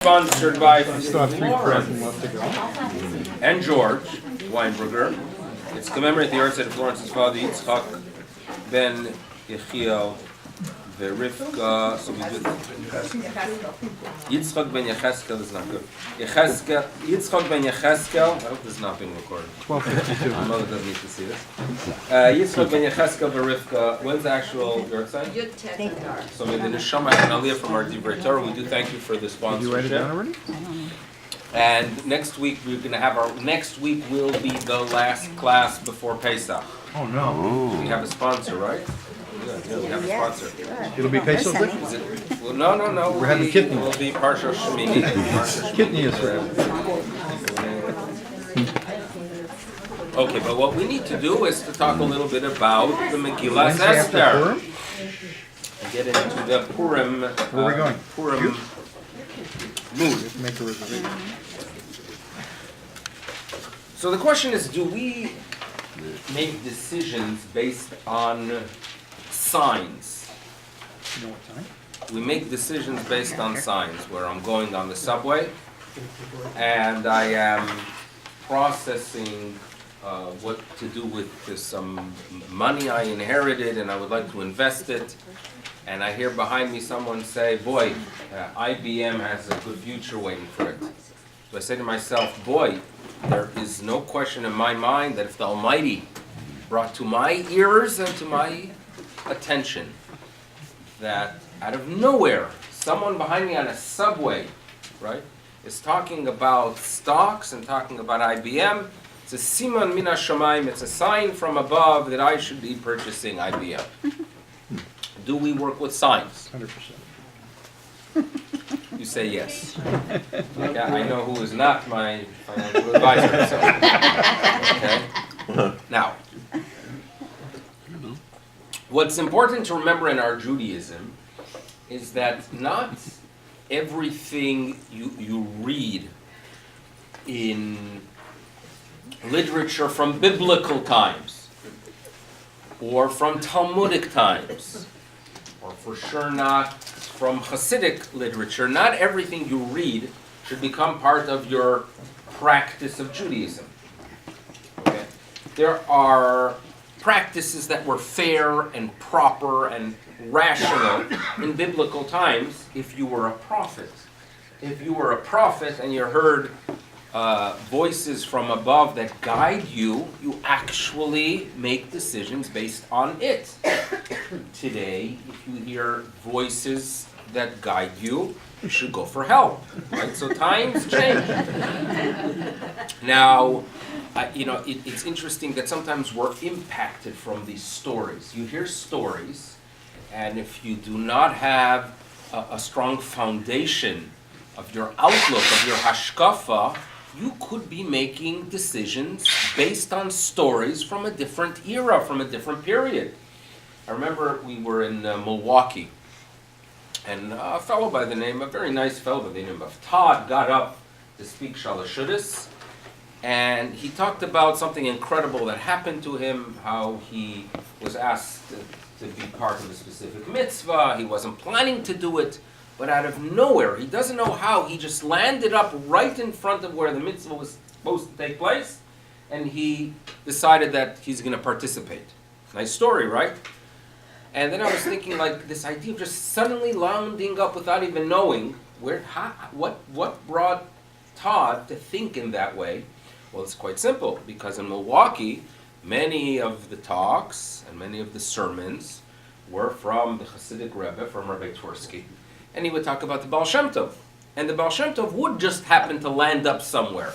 Sponsored by Florence and George Weinberger. It's commemorate the yahrzeit of Florence's father Yitzchak ben Yechiel Rivka. So we do Yitzchak ben Yecheskel is not good. Yitzchak ben Yecheskel. I hope this is not being recorded. 12:52. My mother doesn't need to see this. Yitzchak ben Yecheskel Rivka. When's the actual yahrzeit? So with the neshama and aliyah from our Divrei Torah, we do thank you for the sponsorship. Did you write it down already? And next week we're going to have next week will be the last class before Pesach. Oh no. We have a sponsor, right? Yeah, we have a sponsor. It'll be Pesach? Is it? Well, no. We're having kidney. It will be Parsha Shemini. Kidney is right. Okay, but what we need to do is to talk a little bit about the Megilla Wednesday after Esther. Purim? And get into the Purim. Where are we going? Purim You? mood. Make a reservation. So the question is, do we make decisions based on signs? You know what time? We make decisions based on signs, where I'm going on the subway and I am processing what to do with some money I inherited and I would like to invest it. And I hear behind me someone say, boy, IBM has a good future waiting for it. So I say to myself, boy, there is no question in my mind that if the Almighty brought to my ears and to my attention that out of nowhere, someone behind me on a subway, right, is talking about stocks and talking about IBM, it's a siman min hashamayim, it's a sign from above that I should be purchasing IBM. Do we work with signs? 100%. You say yes. Okay, I know who is not my financial advisor. So. Okay. Now, what's important to remember in our Judaism is that not everything you read in literature from biblical times or from Talmudic times, or for sure not from Hasidic literature, not everything you read should become part of your practice of Judaism. Okay? There are practices that were fair and proper and rational in biblical times if you were a prophet. If you were a prophet and you heard voices from above that guide you, you actually make decisions based on it. Today, if you hear voices that guide you, you should go for help, right? So times change. Now, it's interesting that sometimes we're impacted from these stories. You hear stories, and if you do not have a strong foundation of your outlook, of your hashkafa, you could be making decisions based on stories from a different era, from a different period. I remember we were in Milwaukee, and a fellow by the name, a very nice fellow by the name of Todd, got up to speak Shalashudis, and he talked about something incredible that happened to him, how he was asked to be part of a specific mitzvah. He wasn't planning to do it, but out of nowhere, he doesn't know how, he just landed up right in front of where the mitzvah was supposed to take place, and he decided that he's going to participate. Nice story, right? And then I was thinking, like, this idea of just suddenly landing up without even knowing what brought Todd to think in that way. Well, it's quite simple, because in Milwaukee, many of the talks and many of the sermons were from the Hasidic Rebbe, from Rabbi Milevsky. And he would talk about the Baal Shem Tov. And the Baal Shem Tov would just happen to land up somewhere.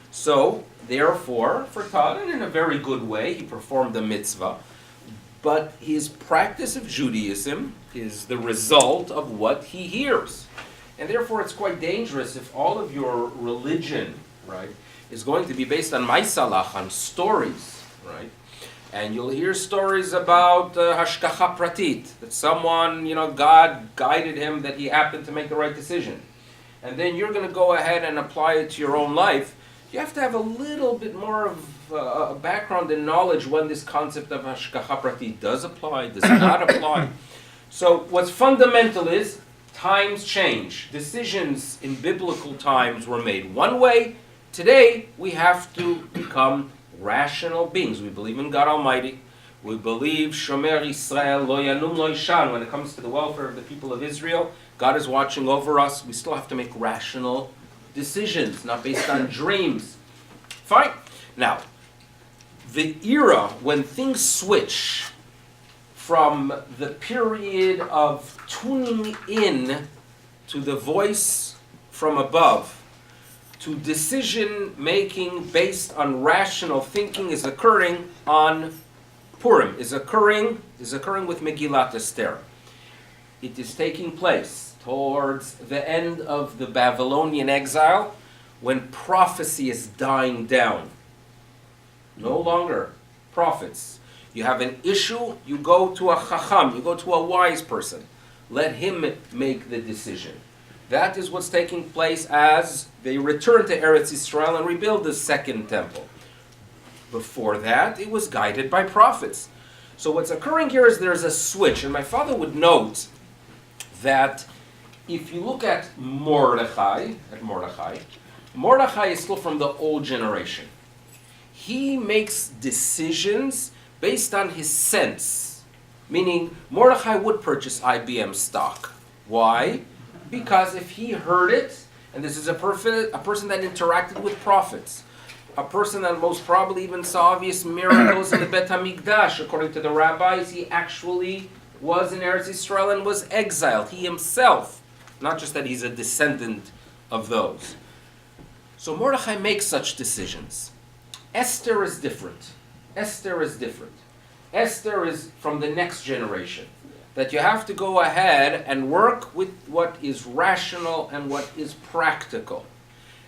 So, therefore, for Todd, and in a very good way, he performed the mitzvah. But his practice of Judaism is the result of what he hears. And therefore, it's quite dangerous if all of your religion, right, is going to be based on maisalach, on stories, right? And you'll hear stories about hashkacha pratit, that someone, God guided him, that he happened to make the right decision. And then you're going to go ahead and apply it to your own life. You have to have a little bit more of a background and knowledge when this concept of hashkacha pratit does apply, does not apply. So what's fundamental is Times change. Decisions in biblical times were made one way. Today, we have to become rational beings. We believe in God Almighty. We believe Shomer Yisrael lo yanum lo yishan. When it comes to the welfare of the people of Israel, God is watching over us. We still have to make rational decisions, not based on dreams. Fine. Now, the era when things switch from the period of tuning in to the voice from above to decision making based on rational thinking is occurring on Purim, is occurring with Megillat Esther. It is taking place towards the end of the Babylonian exile when prophecy is dying down. No longer prophets. You have an issue, you go to a chacham, you go to a wise person. Let him make the decision. That is what's taking place as they return to Eretz Yisrael and rebuild the second temple. Before that, it was guided by prophets. So what's occurring here is there's a switch. And my father would note that if you look at Mordechai is still from the old generation. He makes decisions based on his sense. Meaning, Mordechai would purchase IBM stock. Why? Because if he heard it, and this is a person that interacted with prophets, a person that most probably even saw obvious miracles in the Bet HaMikdash, according to the rabbis, he actually was in Eretz Yisrael and was exiled. He himself, not just that he's a descendant of those. So Mordechai makes such decisions. Esther is different. Esther is from the next generation. That you have to go ahead and work with what is rational and what is practical.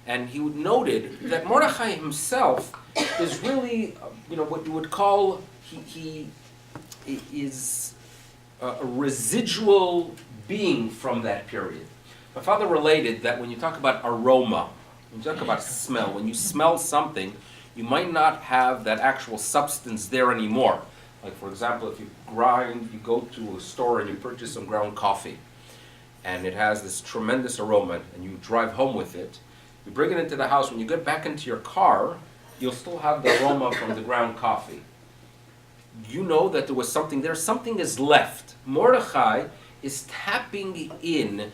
And he noted that Mordechai himself is really, what you would call, he is a residual being from that period. My father related that when you talk about aroma, when you talk about smell, when you smell something, you might not have that actual substance there anymore. Like, for example, if you go to a store and you purchase some ground coffee, and it has this tremendous aroma, and you drive home with it, you bring it into the house, when you get back into your car, you'll still have the aroma from the ground coffee. You know that there was something there, something is left. Mordechai is tapping in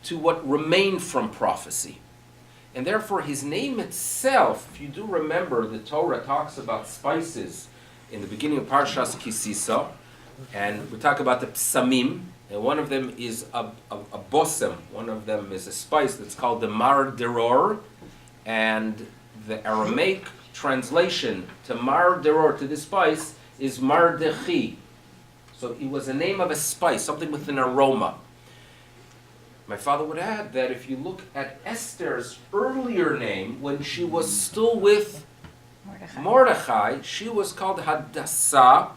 to what remained from prophecy. And therefore his name itself, if you do remember, the Torah talks about spices in the beginning of Parshas Kisisa, and we talk about the psamim, and one of them is a bosem, one of them is a spice that's called the mar deror, and the Aramaic translation to mar deror, to this spice, is mardechi. So it was a name of a spice, something with an aroma. My father would add that if you look at Esther's earlier name, when she was still with Mordechai, she was called Hadassah,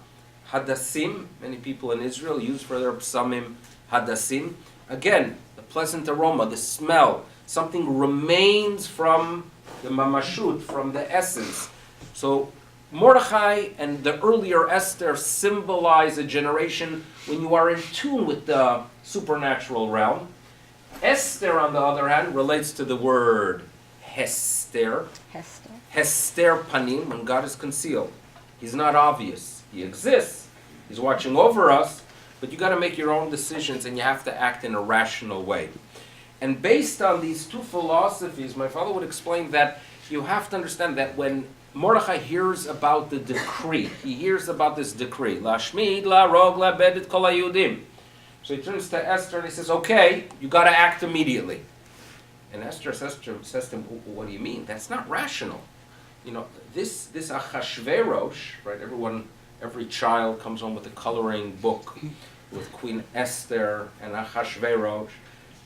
Hadassim. Many people in Israel use for their psamim Hadassim. Again, the pleasant aroma, the smell, something remains from the mamashut, from the essence. So Mordechai and the earlier Esther symbolize a generation when you are in tune with the supernatural realm. Esther, on the other hand, relates to the word Hester. Hester panim, when God is concealed. He's not obvious. He exists. He's watching over us, but you got to make your own decisions and you have to act in a rational way. And based on these two philosophies, my father would explain that you have to understand that when Mordechai hears about the decree, he hears about this decree, Lashmid, la rog, la bedit kol hayudim. So he turns to Esther and he says, okay, you got to act immediately. And Esther says to him, what do you mean? That's not rational. This Achashverosh, right? Every child comes home with a coloring book with Queen Esther and Achashverosh,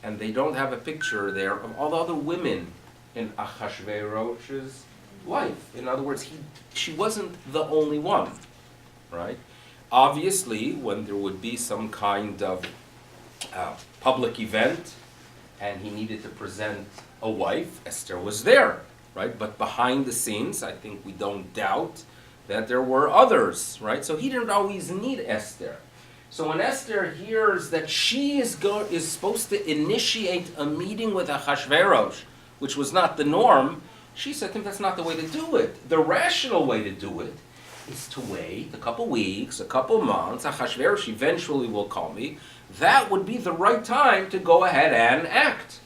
and they don't have a picture there of all the other women in Achashverosh's life. In other words, she wasn't the only one, right? Obviously, when there would be some kind of public event and he needed to present a wife, Esther was there, right? But behind the scenes, I think we don't doubt that there were others, right? So he didn't always need Esther. So when Esther hears that she is supposed to initiate a meeting with Achashverosh, which was not the norm, she said to him, that's not the way to do it. The rational way to do it is to wait a couple weeks, a couple months. Achashverosh eventually will call me. That would be the right time to go ahead and act.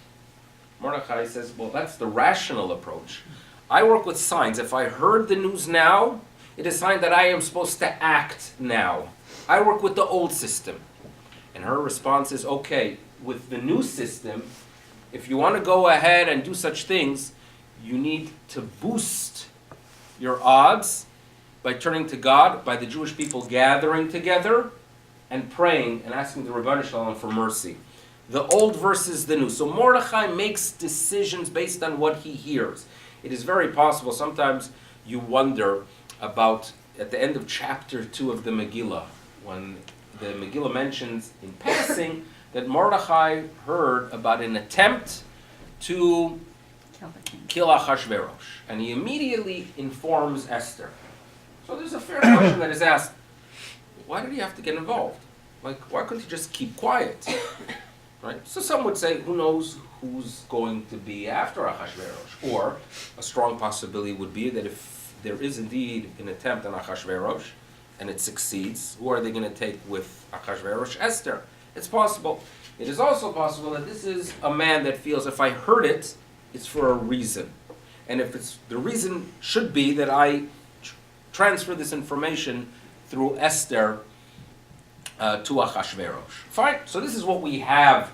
Mordechai says, well, that's the rational approach. I work with signs. If I heard the news now, it is a sign that I am supposed to act now. I work with the old system. And her response is, okay, with the new system, if you want to go ahead and do such things, you need to boost your odds by turning to God, by the Jewish people gathering together and praying and asking the Ribono Shel Olam for mercy. The old versus the new. So Mordechai makes decisions based on what he hears. It is very possible, sometimes you wonder about, at the end of chapter 2 of the Megillah, when the Megillah mentions in passing that Mordechai heard about an attempt to kill Achashverosh. And he immediately informs Esther. So there's a fair question that is asked, why did he have to get involved? Like, why couldn't he just keep quiet? Right? So some would say, who knows who's going to be after Achashverosh? Or a strong possibility would be that if there is indeed an attempt on Achashverosh and it succeeds, who are they going to take with Achashverosh? Esther. It's possible. It is also possible that this is a man that feels if I heard it, it's for a reason. And if it's the reason should be that I transfer this information through Esther to Achashverosh. Fine, so this is what we have.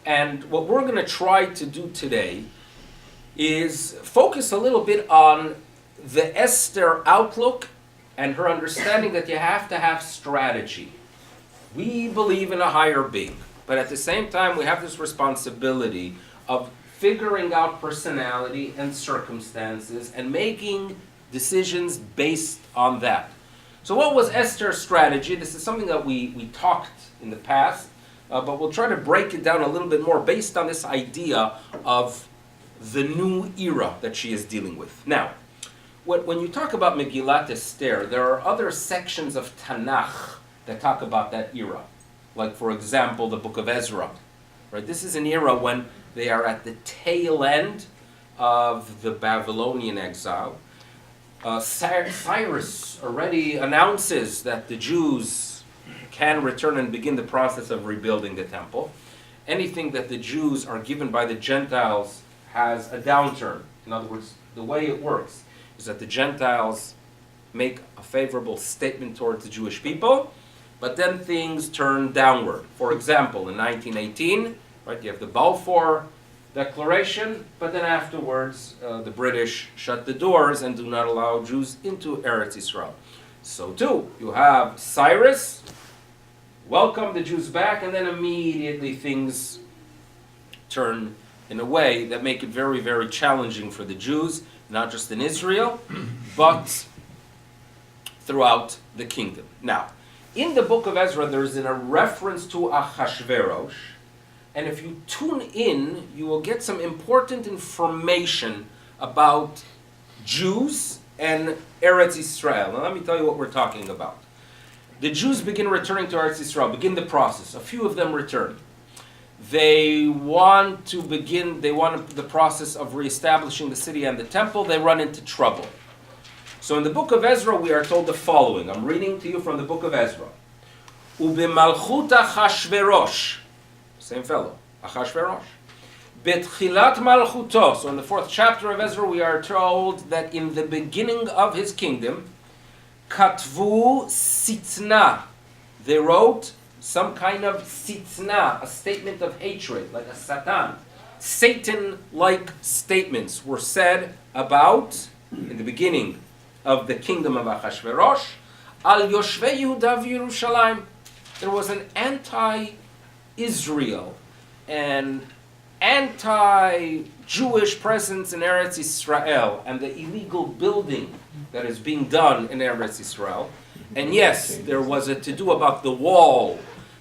And what we're going to try to do today is focus a little bit on the Esther outlook and her understanding that you have to have strategy. We believe in a higher being, but at the same time we have this responsibility of figuring out personality and circumstances and making decisions based on that. So what was Esther's strategy? This is something that we talked in the past, but we'll try to break it down a little bit more based on this idea of the new era that she is dealing with. Now, when you talk about Megillat Esther, there are other sections of Tanakh that talk about that era. Like, for example, the book of Ezra. Right? This is an era when they are at the tail end of the Babylonian exile. Cyrus already announces that the Jews can return and begin the process of rebuilding the temple. Anything that the Jews are given by the Gentiles has a downturn. In other words, the way it works is that the Gentiles make a favorable statement towards the Jewish people, but then things turn downward. For example, in 1918, right, you have the Balfour Declaration, but then afterwards the British shut the doors and do not allow Jews into Eretz Yisrael. So too, you have Cyrus welcome the Jews back, and then immediately things turn in a way that make it very, very challenging for the Jews, not just in Israel, but throughout the kingdom. Now, in the book of Ezra, there's a reference to Achashverosh, and if you tune in, you will get some important information about Jews and Eretz Yisrael. Now let me tell you what we're talking about. The Jews begin returning to Eretz Yisrael, begin the process. A few of them return. They want the process of reestablishing the city and the temple. They run into trouble. So in the book of Ezra, we are told the following. I'm reading to you from the book of Ezra. U'b'malchut Achashverosh, same fellow, Achashverosh. Betchilat malchuto. So in the 4th chapter of Ezra, we are told that in the beginning of his kingdom, katvu sitna. They wrote some kind of sitna, a statement of hatred, like a Satan. Satan-like statements were said about, in the beginning of the kingdom of Achashverosh, al Yoshvei Yehuda v'Yerushalayim. There was an anti-Israel and anti-Jewish presence in Eretz Yisrael and the illegal building that is being done in Eretz Yisrael. And yes, there was a to-do about the wall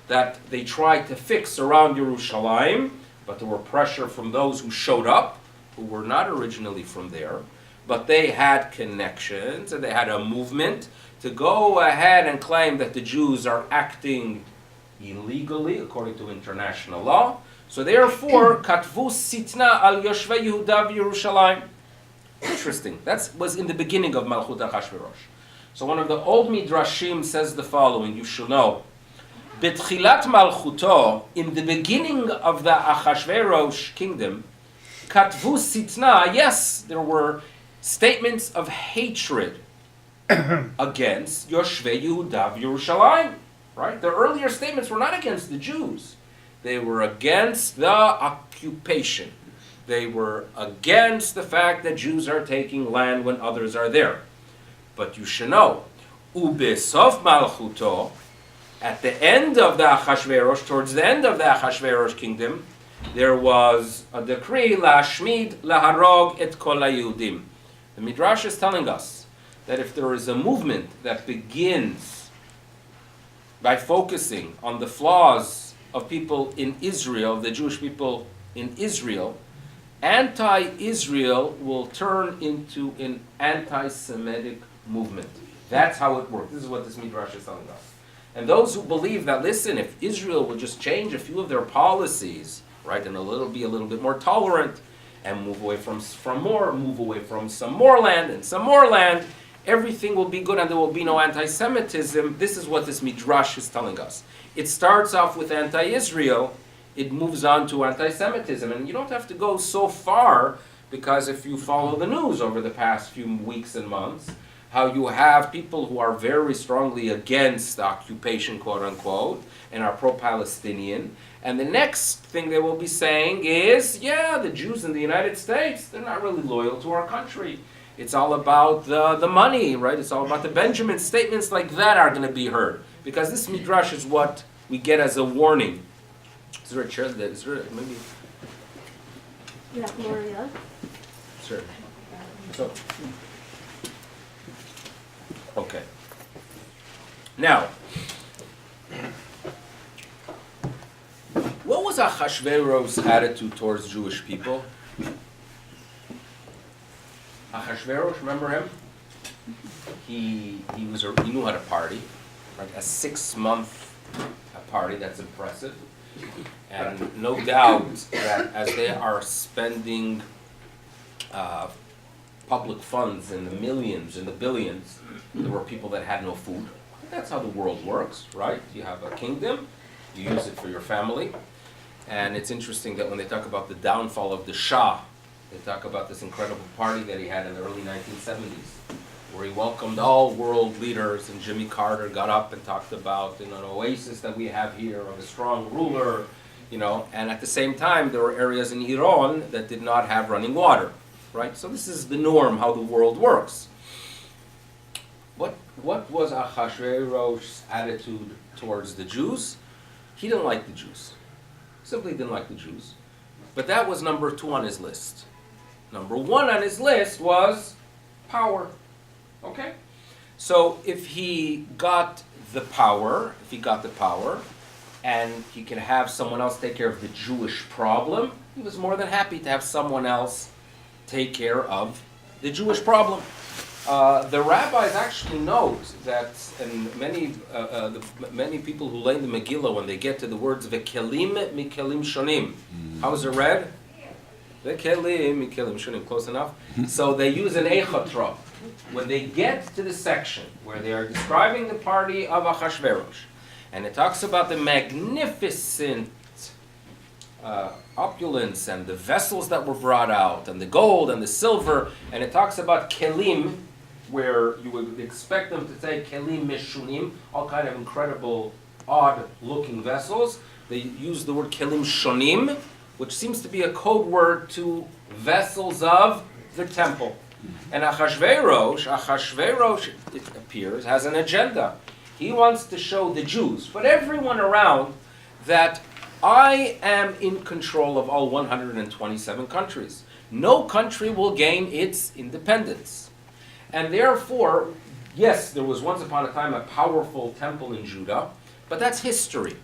that they tried to fix around Yerushalayim, but there were pressure from those who showed up, who were not originally from there, but they had connections and they had a movement to go ahead and claim that the Jews are acting illegally, according to international law. So therefore, katvu sitna al yoshvei Yehuda v'Yerushalayim. Interesting. That was in the beginning of Malchut Achashverosh. So one of the old midrashim says the following. You should know. Betchilat Malchuto, in the beginning of the Achashverosh kingdom, katvu sitna. Yes, there were statements of hatred against Yoshvei Yehuda v'Yerushalayim. Right? The earlier statements were not against the Jews. They were against the occupation. They were against the fact that Jews are taking land when others are there. But you should know, Ubesof Malchuto, at the end of the Achashverosh, towards the end of the Achashverosh kingdom, there was a decree, Lashmid laharog et kol haYehudim. The Midrash is telling us that if there is a movement that begins by focusing on the flaws of people in Israel, the Jewish people in Israel, anti-Israel will turn into an anti-Semitic movement. That's how it works. This is what this Midrash is telling us. And those who believe that, listen, if Israel would just change a few of their policies, right, and be a little bit more tolerant, and move away from some more land and some more land, everything will be good and there will be no anti-Semitism. This is what this Midrash is telling us. It starts off with anti-Israel, it moves on to anti-Semitism. And you don't have to go so far, because if you follow the news over the past few weeks and months, how you have people who are very strongly against the occupation, quote unquote, and are pro-Palestinian. And the next thing they will be saying is, yeah, the Jews in the United States, they're not really loyal to our country. It's all about the money, right? It's all about the Benjamin. Statements like that are going to be heard. Because this Midrash is what we get as a warning. Is there a chair that is there maybe? Yeah, Gloria. Sure. So, okay. Now, what was Achashverosh's attitude towards Jewish people? Achashverosh, remember him? He knew how to party, right? A 6-month party, that's impressive. And no doubt that as they are spending public funds in the millions and the billions, there were people that had no food. That's how the world works, right? You have a kingdom, you use it for your family. And it's interesting that when they talk about the downfall of the Shah, they talk about this incredible party that he had in the early 1970s, where he welcomed all world leaders, and Jimmy Carter got up and talked about an oasis that we have here of a strong ruler, and at the same time there were areas in Iran that did not have running water, right? So this is the norm, how the world works. What was Achashverosh's attitude towards the Jews? He didn't like the Jews. Simply didn't like the Jews. But that was number 2 on his list. Number 1 on his list was power. Okay? So if he got the power, and he could have someone else take care of the Jewish problem, he was more than happy to have someone else take care of the Jewish problem. The rabbis actually note that, and many people who learn the Megilla, when they get to the words "vekelim mikelim shonim," how is it read? Vekelim mikelim shonim, close enough. So they use an echatra when they get to the section where they are describing the party of Achashverosh, and it talks about the magnificent opulence and the vessels that were brought out, and the gold and the silver, and it talks about kelim, where you would expect them to say kelim meshunim, all kind of incredible, odd-looking vessels. They use the word kelim shonim, which seems to be a code word to vessels of the temple. And Achashverosh, it appears, has an agenda. He wants to show the Jews, but everyone around, that I am in control of all 127 countries. No country will gain its independence. And therefore, yes, there was once upon a time a powerful temple in Judah, but that's history.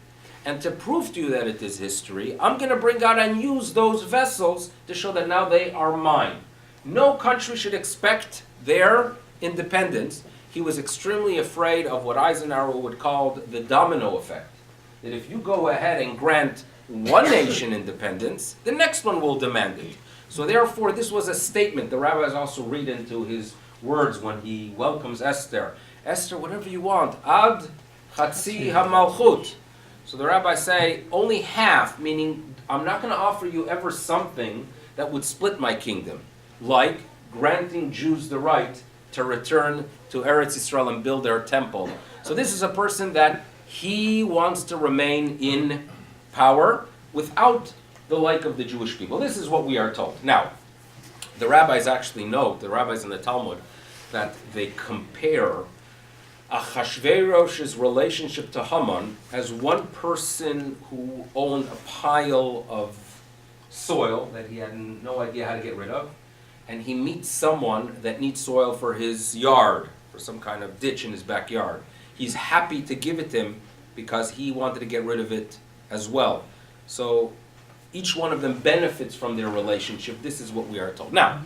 And to prove to you that it is history, I'm going to bring out and use those vessels to show that now they are mine. No country should expect their independence. He was extremely afraid of what Eisenhower would call the domino effect. that if you go ahead and grant one nation independence, the next one will demand it. So therefore, this was a statement. The rabbis also read into his words when he welcomes Esther. Esther, whatever you want. Ad chatzi hamalchut. So the rabbis say, only half, meaning I'm not going to offer you ever something that would split my kingdom, like granting Jews the right to return to Eretz Yisrael and build their temple. So this is a person that he wants to remain in power without the like of the Jewish people. This is what we are told. Now, the rabbis actually note, the rabbis in the Talmud, that they compare Achashverosh's relationship to Haman as one person who owned a pile of soil that he had no idea how to get rid of, and he meets someone that needs soil for his yard, for some kind of ditch in his backyard. He's happy to give it to him because he wanted to get rid of it as well. So each one of them benefits from their relationship. This is what we are told. Now,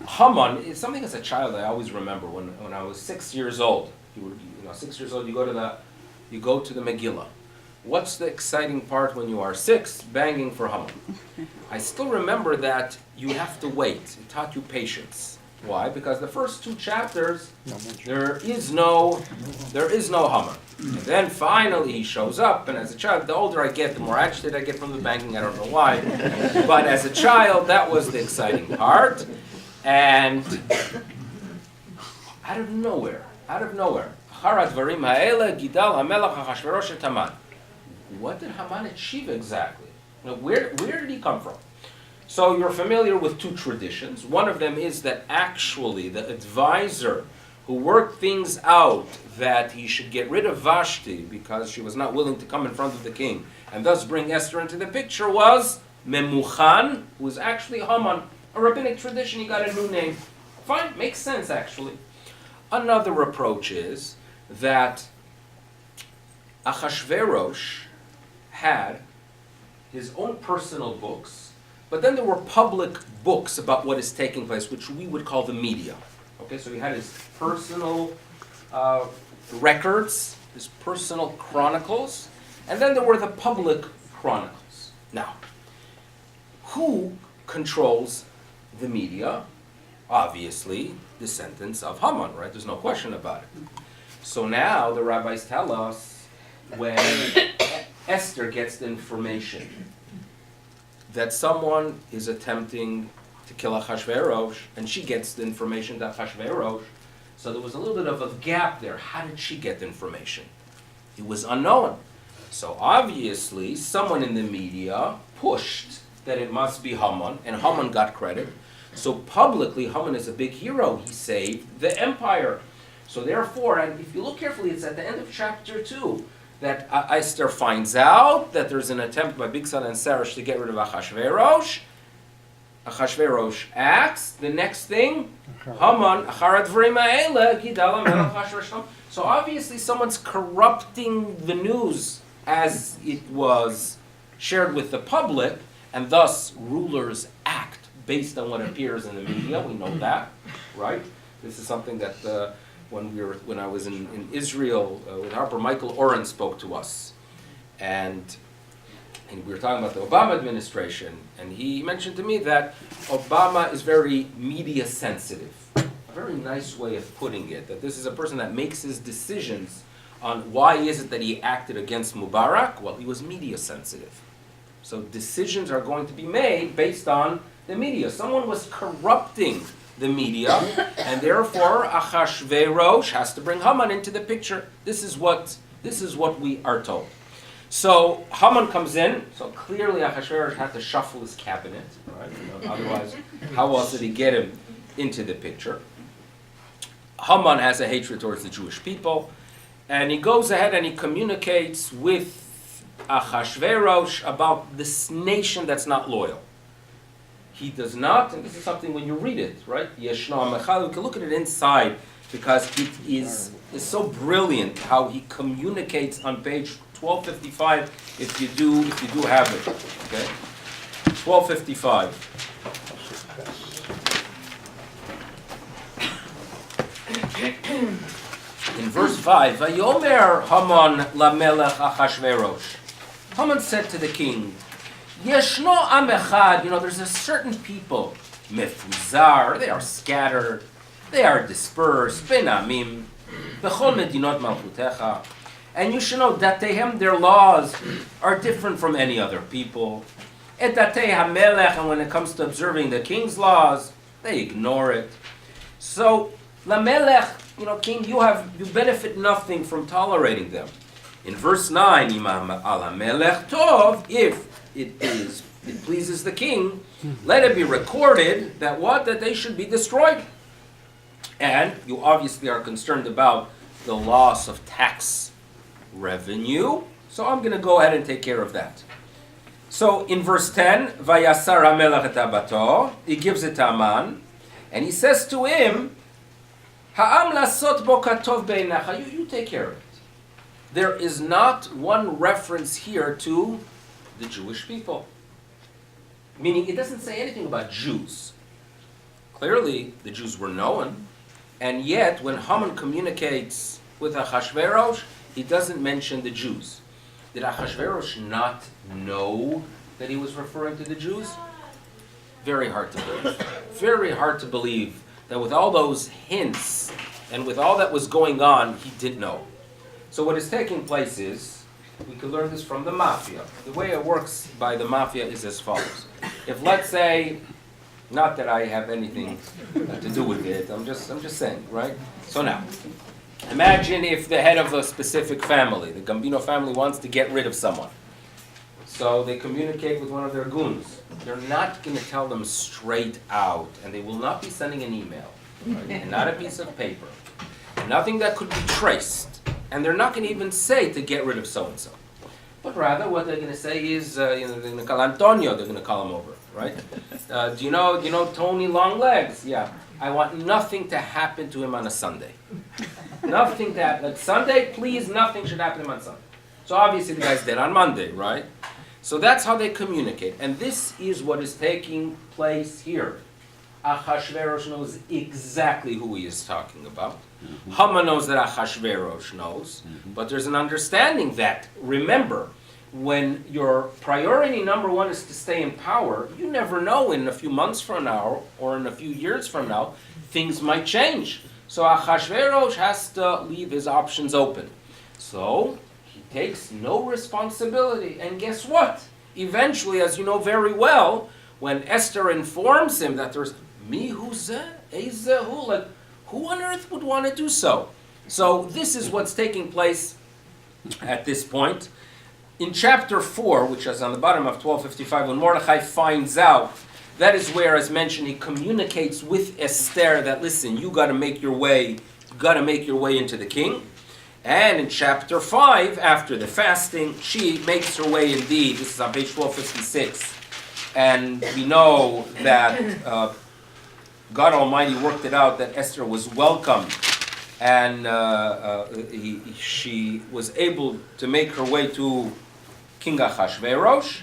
Haman is something as a child I always remember when I was 6 years old. 6 years old, you go to the Megilla. What's the exciting part when you are 6? Banging for Haman. I still remember that you have to wait. It taught you patience. Why? Because the first 2 chapters, there is no Haman. And then finally he shows up, and as a child, the older I get, the more agitated I get from the banging. I don't know why. But as a child, that was the exciting part. And out of nowhere, what did Haman achieve exactly? Where did he come from? So you're familiar with 2 traditions. One of them is that actually the advisor who worked things out that he should get rid of Vashti because she was not willing to come in front of the king and thus bring Esther into the picture was Memuchan, who was actually Haman. A rabbinic tradition, he got a new name. Fine, makes sense actually. Another approach is that Achashverosh had his own personal books, but then there were public books about what is taking place, which we would call the media. Okay, so he had his personal records, his personal chronicles, and then there were the public chronicles. Now, who controls the media? Obviously, descendants of Haman, right? There's no question about it. So now the rabbis tell us when Esther gets the information that someone is attempting to kill Achashverosh, and she gets the information to Achashverosh, so there was a little bit of a gap there. How did she get the information? It was unknown. So obviously, someone in the media pushed that it must be Haman, and Haman got credit. So publicly, Haman is a big hero. He saved the empire. So therefore, and if you look carefully, it's at the end of chapter 2 that Esther finds out that there's an attempt by Bigsan and Sarash to get rid of Achashverosh. Achashverosh acts. The next thing, Haman, Acharat V'rei Ma'ele, Gidal HaMelech Achashverosh. So obviously someone's corrupting the news as it was shared with the public, and thus rulers act based on what appears in the media. We know that, right? This is something that when I was in Israel with Harper, Michael Oren spoke to us, and we were talking about the Obama administration, and he mentioned to me that Obama is very media sensitive. A very nice way of putting it, that this is a person that makes his decisions on why is it that he acted against Mubarak. Well, he was media sensitive. So decisions are going to be made based on the media. Someone was corrupting the media, and therefore Achashverosh has to bring Haman into the picture. This is what we are told. So Haman comes in. So clearly Achashverosh had to shuffle his cabinet, right? Otherwise, how else did he get him into the picture? Haman has a hatred towards the Jewish people, and he goes ahead and he communicates with Achashverosh about this nation that's not loyal. He does not, and this is something when you read it, right? Yeshna Mechal, you can look at it inside because it is so brilliant how he communicates on page 1255 if you do have it. Okay? 1255. In verse 5, Vayomer Haman lamelech Achashverosh. Haman said to the king, Yeshno am echad, there's a certain people, mefuzar, they are scattered, they are dispersed, ben amim, bechol medinot malchutecha. And you should know that their laws are different from any other people. Et datei hamelech, and when it comes to observing the king's laws, they ignore it. So, lamelech, king, you benefit nothing from tolerating them. In verse 9, Imam alamelech tov, if it pleases the king, let it be recorded that they should be destroyed. And you obviously are concerned about the loss of tax revenue, so I'm going to go ahead and take care of that. So in verse 10, Vayasar hamelech et habato, he gives it to Haman, and he says to him, Ha'am lasot bo katov beinecha, you take care of it. There is not one reference here to the Jewish people. Meaning it doesn't say anything about Jews. Clearly the Jews were known, and yet when Haman communicates with Achashverosh, he doesn't mention the Jews. Did Achashverosh not know that he was referring to the Jews? Very hard to believe. Very hard to believe that with all those hints and with all that was going on, he did know. So what is taking place is, we could learn this from the mafia. The way it works by the mafia is as follows. If, let's say, not that I have anything to do with it, I'm just saying, right? So now, imagine if the head of a specific family, the Gambino family, wants to get rid of someone. So they communicate with one of their goons. They're not going to tell them straight out, and they will not be sending an email, right? And not a piece of paper. Nothing that could be traced. And they're not going to even say to get rid of so-and-so. But rather what they're going to say is, they're going to call Antonio, they're going to call him over, right? Do you know Tony Longlegs? Yeah. I want nothing to happen to him on a Sunday. Nothing to happen. Like Sunday, please, nothing should happen to him on Sunday. So obviously the guy's dead on Monday, right? So that's how they communicate. And this is what is taking place here. Achashverosh knows exactly who he is talking about. Mm-hmm. Haman knows that Achashverosh knows. Mm-hmm. But there's an understanding that, remember, when your priority number one is to stay in power, you never know in a few months from now or in a few years from now, things might change. So Achashverosh has to leave his options open. So he takes no responsibility. And guess what? Eventually, as you know very well, when Esther informs him that there's like, who on earth would want to do so? So this is what's taking place at this point. In chapter 4, which is on the bottom of 1255, when Mordechai finds out, that is where, as mentioned, he communicates with Esther that, listen, you got to make your way into the king. And in chapter 5, after the fasting, she makes her way indeed. This is on page 1256. And we know that God Almighty worked it out that Esther was welcomed, and she was able to make her way to King Achashverosh.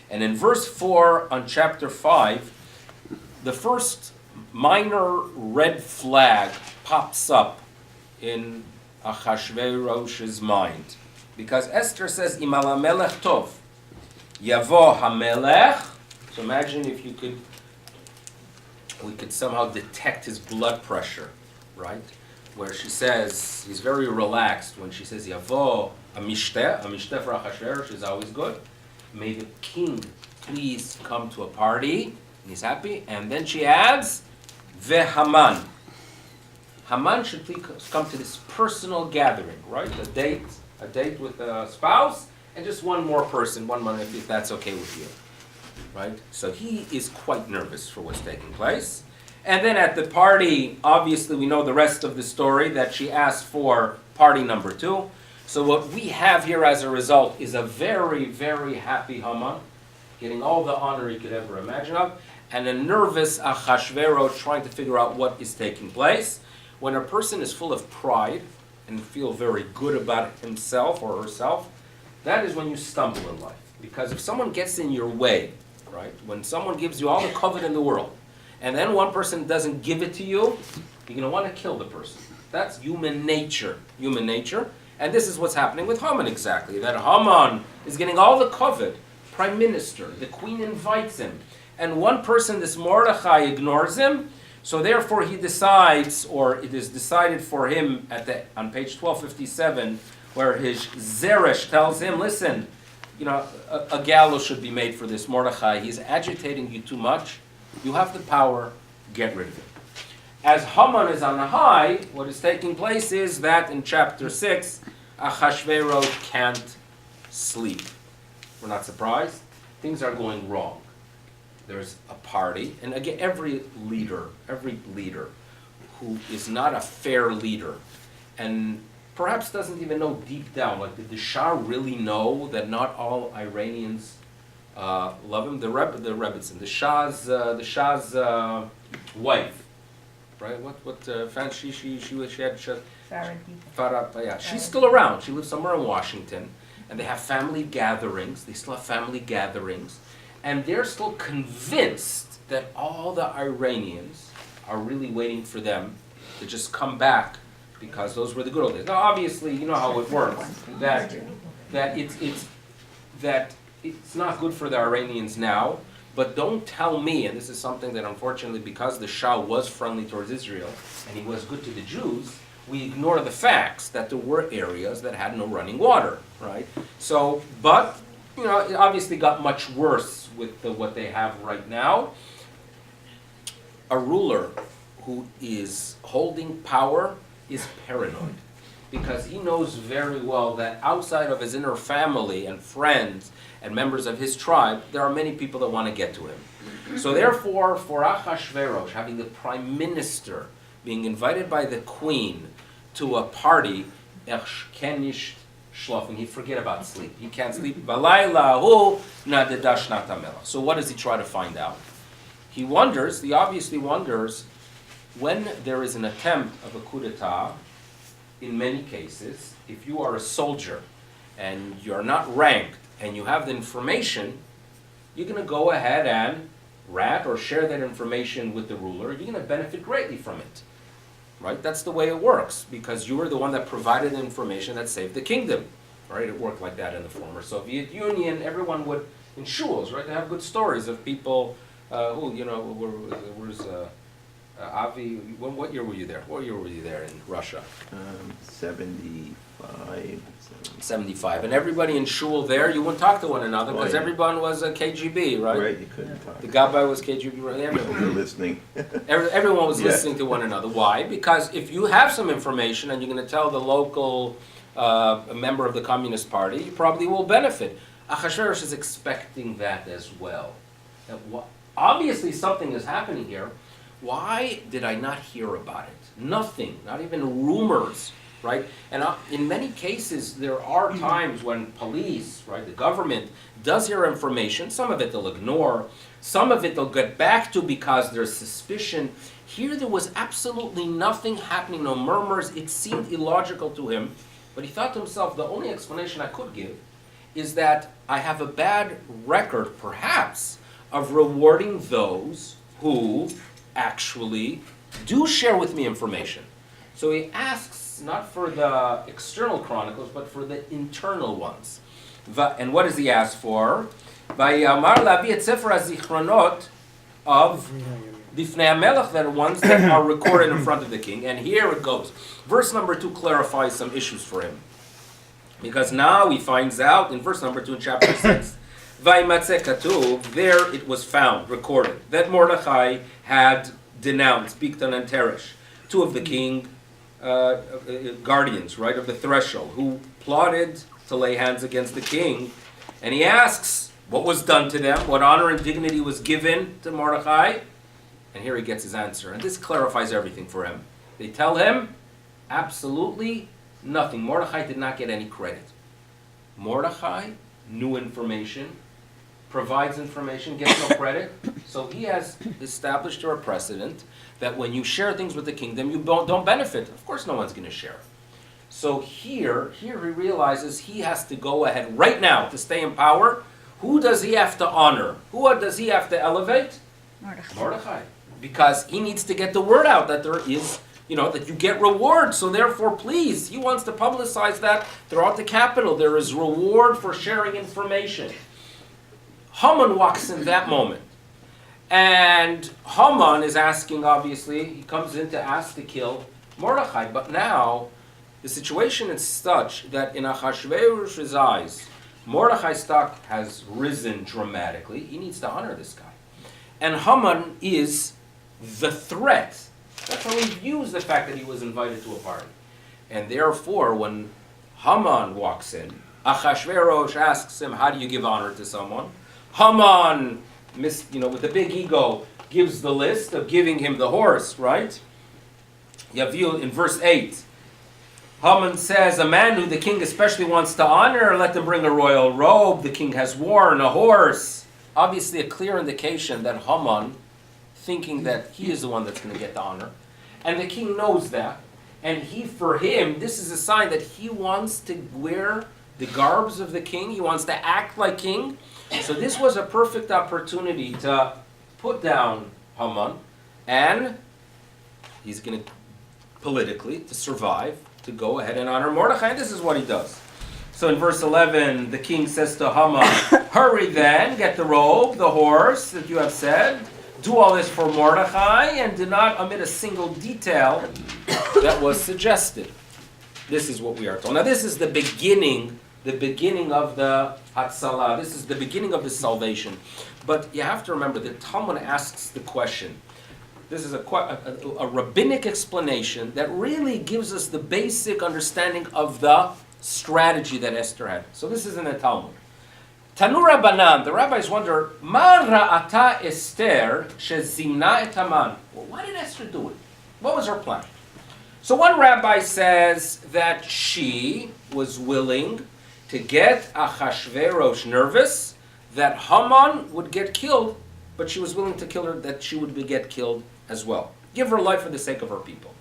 And in verse 4 on chapter 5, the first minor red flag pops up in Achashverosh's mind. Because Esther says, Imal HaMelech Tov, Yavo HaMelech. So imagine if we could somehow detect his blood pressure, right? Where she says, he's very relaxed when she says, Yavo Amishteh for Achashverosh is always good. May the king please come to a party, and he's happy. And then she adds, Vehaman. Haman should please come to this personal gathering, right? A date with a spouse, and just one more person, one month, if that's okay with you. Right? So he is quite nervous for what's taking place. And then at the party, obviously we know the rest of the story, that she asked for party number 2. So what we have here as a result is a very, very happy Haman, getting all the honor he could ever imagine of, and a nervous Achashverosh trying to figure out what is taking place. When a person is full of pride and feel very good about himself or herself, that is when you stumble in life. Because if someone gets in your way, right? When someone gives you all the covet in the world, and then one person doesn't give it to you, You're going to want to kill the person. That's human nature. Human nature. And this is what's happening with Haman exactly. That Haman is getting all the kavod. Prime minister. The queen invites him. And one person, this Mordechai, ignores him. So therefore he decides, or it is decided for him on page 1257, where his Zeresh tells him, listen, a gallows should be made for this Mordechai. He's agitating you too much. You have the power. Get rid of him. As Haman is on a high, what is taking place is that in chapter 6, Achashverosh can't sleep. We're not surprised. Things are going wrong. There's a party, and again, every leader who is not a fair leader, and perhaps doesn't even know deep down, like did the Shah really know that not all Iranians love him? The Rebbetzin, the Shah's wife, right? What fancy she had. Yeah, she's still around. She lives somewhere in Washington, and they have family gatherings. They still have family gatherings. And they're still convinced that all the Iranians are really waiting for them to just come back because those were the good old days. Now, obviously, you know how it works. That it's not good for the Iranians now. But don't tell me, and this is something that unfortunately, because the Shah was friendly towards Israel and he was good to the Jews, we ignore the facts that there were areas that had no running water, right? So, but it obviously got much worse with what they have right now. A ruler who is holding power is paranoid because he knows very well that outside of his inner family and friends and members of his tribe, there are many people that want to get to him. So therefore, for Achashverosh, having the prime minister being invited by the queen to a party, he forget about sleep. He can't sleep. So what does he try to find out? He obviously wonders, when there is an attempt of a coup d'etat, in many cases, if you are a soldier and you're not ranked and you have the information, you're going to go ahead and rat or share that information with the ruler. You're going to benefit greatly from it. Right? That's the way it works, because you were the one that provided the information that saved the kingdom. Right? It worked like that in the former Soviet Union. Everyone would, in shuls, right? They have good stories of people where's Avi, what year were you there? What year were you there in Russia? 75. 75. And everybody in shul there, you wouldn't talk to one another because everyone was a KGB, right? Right, you couldn't talk. The gabbai was KGB, right? You were listening. Everyone was listening to one another. Why? Because if you have some information and you're going to tell the local member of the Communist Party, you probably will benefit. Achashverosh is expecting that as well. Obviously something is happening here. Why did I not hear about it? Nothing, not even rumors, right? And in many cases, there are times when police, right, the government, does hear information. Some of it they'll ignore. Some of it they'll get back to because there's suspicion. Here there was absolutely nothing happening, no murmurs. It seemed illogical to him. But he thought to himself, the only explanation I could give is that I have a bad record, perhaps, of rewarding those who actually do share with me information. So he asks not for the external chronicles, but for the internal ones. And what does he ask for? Vayamar lavi et sefer hazichronot of Bifnei HaMelech, that are ones that are recorded in front of the king. And here it goes. Verse number 2 clarifies some issues for him. Because now he finds out in verse number 2 in chapter 6, Vaymatze katuv, there it was found, recorded, that Mordechai had denounced Bigtan and Teresh, two of the king guardians, right, of the threshold, who plotted to lay hands against the king. And he asks what was done to them, what honor and dignity was given to Mordechai. And here he gets his answer. And this clarifies everything for him. They tell him absolutely nothing. Mordechai did not get any credit. Mordechai knew information, provides information, gets no credit. So he has established a precedent that when you share things with the kingdom, you don't benefit. Of course no one's going to share. So here he realizes he has to go ahead right now to stay in power. Who does he have to honor? Who does he have to elevate? Mordechai. Because he needs to get the word out that there is that you get reward. So therefore, please, he wants to publicize that throughout the capital. There is reward for sharing information. Haman walks in that moment. And Haman is asking, obviously, he comes in to ask to kill Mordechai. But now, the situation is such that in Achashverosh's eyes, Mordechai's stock has risen dramatically. He needs to honor this guy. And Haman is the threat. That's how he views the fact that he was invited to a party. And therefore, when Haman walks in, Achashverosh asks him, how do you give honor to someone? Haman, with a big ego, gives the list of giving him the horse, right? Yaviel in verse 8. Haman says, a man who the king especially wants to honor, let them bring a royal robe. The king has worn a horse. Obviously a clear indication that Haman, thinking that he is the one that's going to get the honor. And the king knows that. And for him, this is a sign that he wants to wear the garbs of the king. He wants to act like king. So this was a perfect opportunity to put down Haman. And he's going to, politically, to survive, to go ahead and honor Mordechai. And this is what he does. So in verse 11, the king says to Haman, hurry then, get the robe, the horse that you have said. Do all this for Mordechai and do not omit a single detail that was suggested. This is what we are told. Now this is the beginning of the Hatzalah. This is the beginning of the salvation. But you have to remember that Talmud asks the question. This is a rabbinic explanation that really gives us the basic understanding of the strategy that Esther had. So this is in the Talmud. Tanu Rabbanan, the rabbis wonder, Ma ra'ata Esther shezimna et Haman. Well, why did Esther do it? What was her plan? So one rabbi says that she was willing to get Achashverosh nervous that Haman would get killed, but she was willing to kill her that she would get killed as well. Give her life for the sake of her people.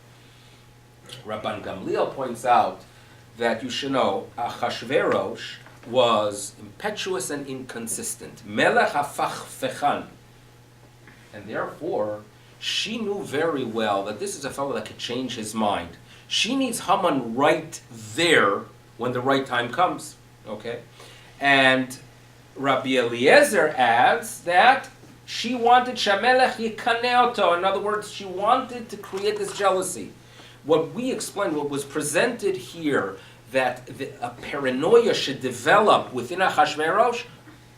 Rabban Gamliel points out that you should know Achashverosh was impetuous and inconsistent. Melech hafach fechan. And therefore, she knew very well that this is a fellow that could change his mind. She needs Haman right there when the right time comes. Okay? And Rabbi Eliezer adds that she wanted Shamelech Yikaneoto. In other words, she wanted to create this jealousy. What we explained, what was presented here, that a paranoia should develop within Achashverosh,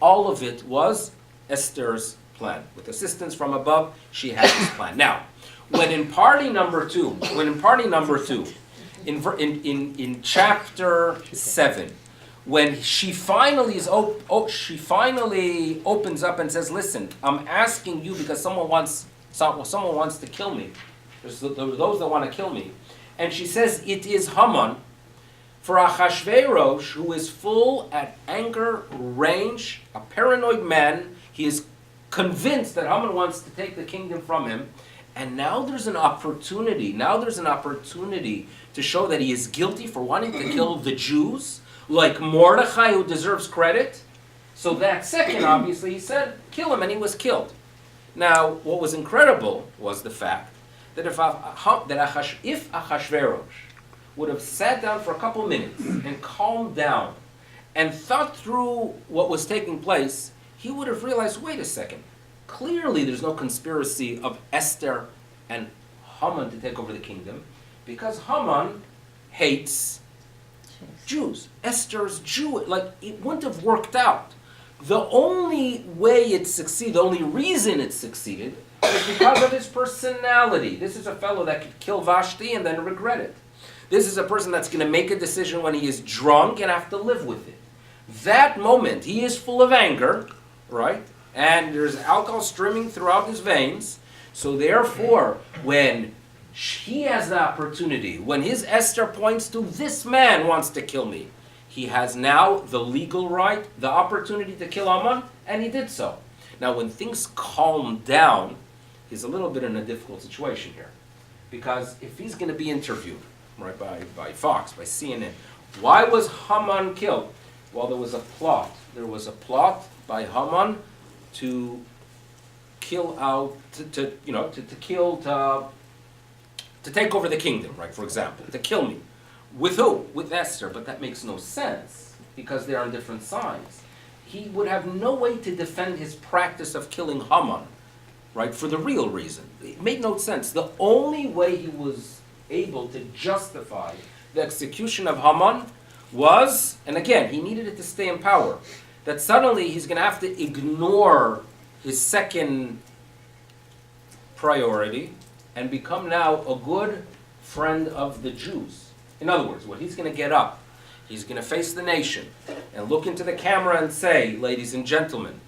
all of it was Esther's plan. With assistance from above, she had this plan. Now, when in party number two, in chapter 7, when she finally opens up and says, "Listen, I'm asking you because someone wants to kill me. There's those that want to kill me," and she says, "It is Haman." For Achashverosh, who is full at anger, rage, a paranoid man, he is convinced that Haman wants to take the kingdom from him, and now there's an opportunity. To show that he is guilty for wanting to kill the Jews, like Mordechai, who deserves credit. So that second, obviously, he said, kill him, and he was killed. Now, what was incredible was the fact that if Achashverosh would have sat down for a couple minutes and calmed down and thought through what was taking place, he would have realized, wait a second, clearly there's no conspiracy of Esther and Haman to take over the kingdom, because Haman hates Jews. Esther's Jew, it wouldn't have worked out. The only way it succeeded, the only reason it succeeded, is because of his personality. This is a fellow that could kill Vashti and then regret it. This is a person that's going to make a decision when he is drunk and have to live with it. That moment, he is full of anger, right? And there's alcohol streaming throughout his veins. So therefore, when he has the opportunity, when his Esther points to, this man wants to kill me, he has now the legal right, the opportunity to kill Haman, and he did so. Now, when things calm down, he's a little bit in a difficult situation here. Because if he's going to be interviewed, right, by Fox, by CNN, why was Haman killed? Well, there was a plot. There was a plot by Haman to kill out, to to take over the kingdom, right, for example, to kill me. With who? With Esther, but that makes no sense because they're on different sides. He would have no way to defend his practice of killing Haman, right, for the real reason. It made no sense. The only way he was able to justify the execution of Haman was, and again, he needed it to stay in power, that suddenly he's going to have to ignore his second priority and become now a good friend of the Jews. In other words, what he's going to get up, he's going to face the nation and look into the camera and say, ladies and gentlemen,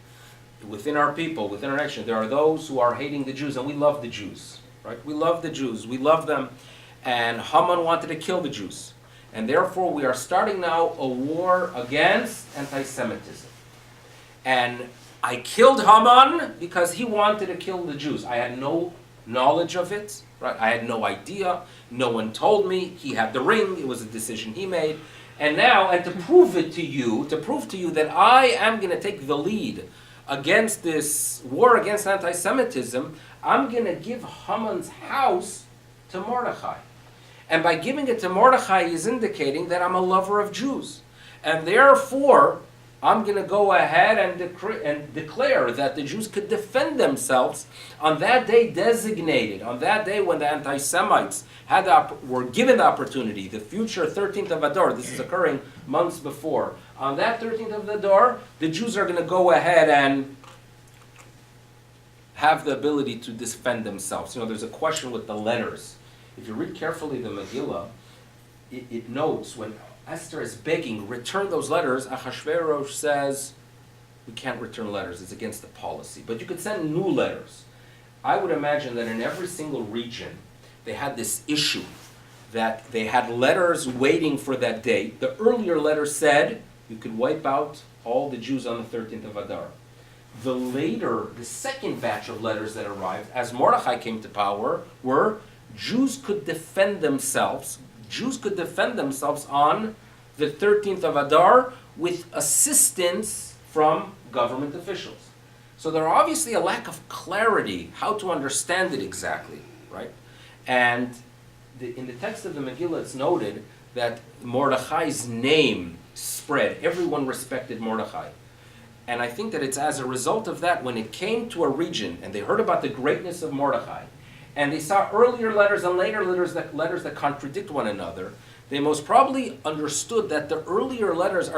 within our people, within our nation, there are those who are hating the Jews, and we love the Jews, right? We love the Jews. We love them. And Haman wanted to kill the Jews. And therefore, we are starting now a war against anti-Semitism. And I killed Haman because he wanted to kill the Jews. I had no knowledge of it, right? I had no idea. No one told me. He had the ring. It was a decision he made. And now, and to prove to you that I am going to take the lead against this war against anti-Semitism, I'm going to give Haman's house to Mordechai. And by giving it to Mordechai, he's indicating that I'm a lover of Jews. And therefore, I'm going to go ahead and declare that the Jews could defend themselves on that day designated, on that day when the anti-Semites were given the opportunity, the future 13th of Adar, this is occurring months before. On that 13th of Adar, the Jews are going to go ahead and have the ability to defend themselves. You know, there's a question with the letters. If you read carefully the Megilla, it notes when Esther is begging, return those letters, Achashverosh says, we can't return letters, it's against the policy. But you could send new letters. I would imagine that in every single region, they had this issue, that they had letters waiting for that date. The earlier letter said, you could wipe out all the Jews on the 13th of Adar. The second batch of letters that arrived, as Mordechai came to power, were Jews could defend themselves. Jews could defend themselves on the 13th of Adar with assistance from government officials. So there are obviously a lack of clarity how to understand it exactly, right? And in the text of the Megillah, it's noted that Mordechai's name spread. Everyone respected Mordechai. And I think that it's as a result of that, when it came to a region and they heard about the greatness of Mordechai, and they saw earlier letters and later letters that contradict one another, they most probably understood that the earlier letters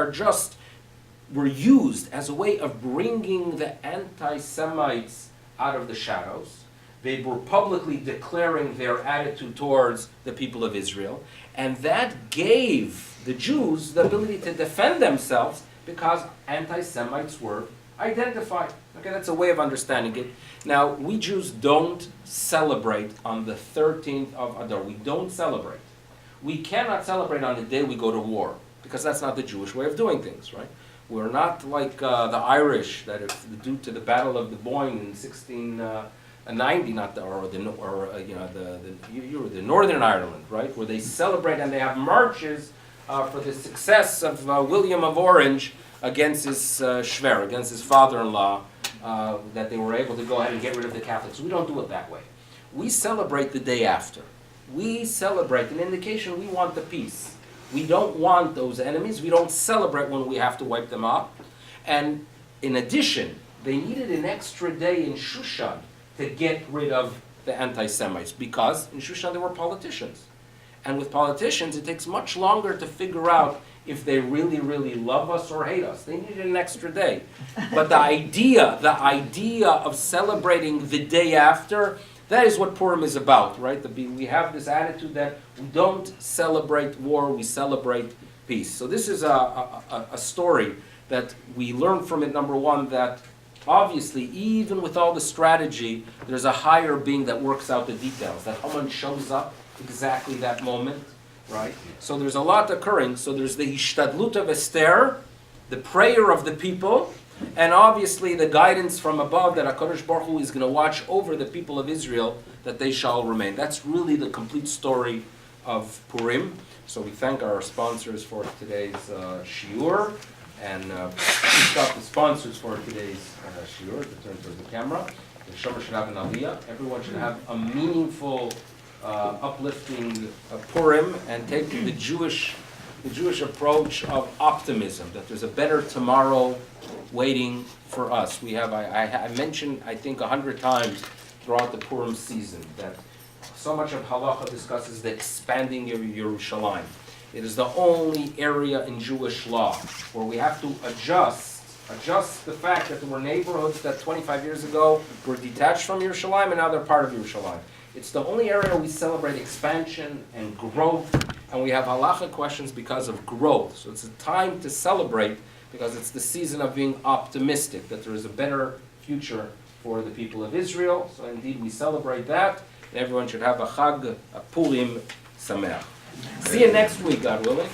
were used as a way of bringing the anti-Semites out of the shadows. They were publicly declaring their attitude towards the people of Israel, and that gave the Jews the ability to defend themselves because anti-Semites were identified. Okay, that's a way of understanding it. Now, we Jews don't celebrate on the 13th of Adar. We don't celebrate. We cannot celebrate on the day we go to war, because that's not the Jewish way of doing things, right? We're not like the Irish, that if due to the Battle of the Boyne in 1690, the Northern Ireland, right, where they celebrate and they have marches for the success of William of Orange against his shver, against his father-in-law, that they were able to go ahead and get rid of the Catholics. We don't do it that way. We celebrate the day after. We celebrate an indication we want the peace. We don't want those enemies. We don't celebrate when we have to wipe them out. And in addition, they needed an extra day in Shushan to get rid of the anti-Semites, because in Shushan there were politicians. And with politicians, it takes much longer to figure out if they really, really love us or hate us. They needed an extra day. But the idea of celebrating the day after, that is what Purim is about, right? We have this attitude that we don't celebrate war, we celebrate peace. So this is a story that we learn from it, number one, that obviously, even with all the strategy, there's a higher being that works out the details, that Haman shows up exactly that moment, right? So there's a lot occurring. So there's the Hishtadlut of Esther, the prayer of the people, and obviously the guidance from above that HaKadosh Baruch Hu is going to watch over the people of Israel, that they shall remain. That's really the complete story of Purim. So we thank our sponsors for today's shiur, and stop the sponsors for today's shiur, to turn towards the camera. The Shomer should have an aliyah. Everyone should have a meaningful uplifting Purim and taking the Jewish approach of optimism, that there's a better tomorrow waiting for us. We have, I mentioned, I think 100 times throughout the Purim season, that so much of halacha discusses the expanding of Yerushalayim. It is the only area in Jewish law where we have to adjust the fact that there were neighborhoods that 25 years ago were detached from Yerushalayim and now they're part of Yerushalayim. It's the only area where we celebrate expansion and growth, and we have halacha questions because of growth. So it's a time to celebrate because it's the season of being optimistic, that there is a better future for the people of Israel. So indeed we celebrate that, and everyone should have a Chag, a Purim Sameach. See you next week, God willing.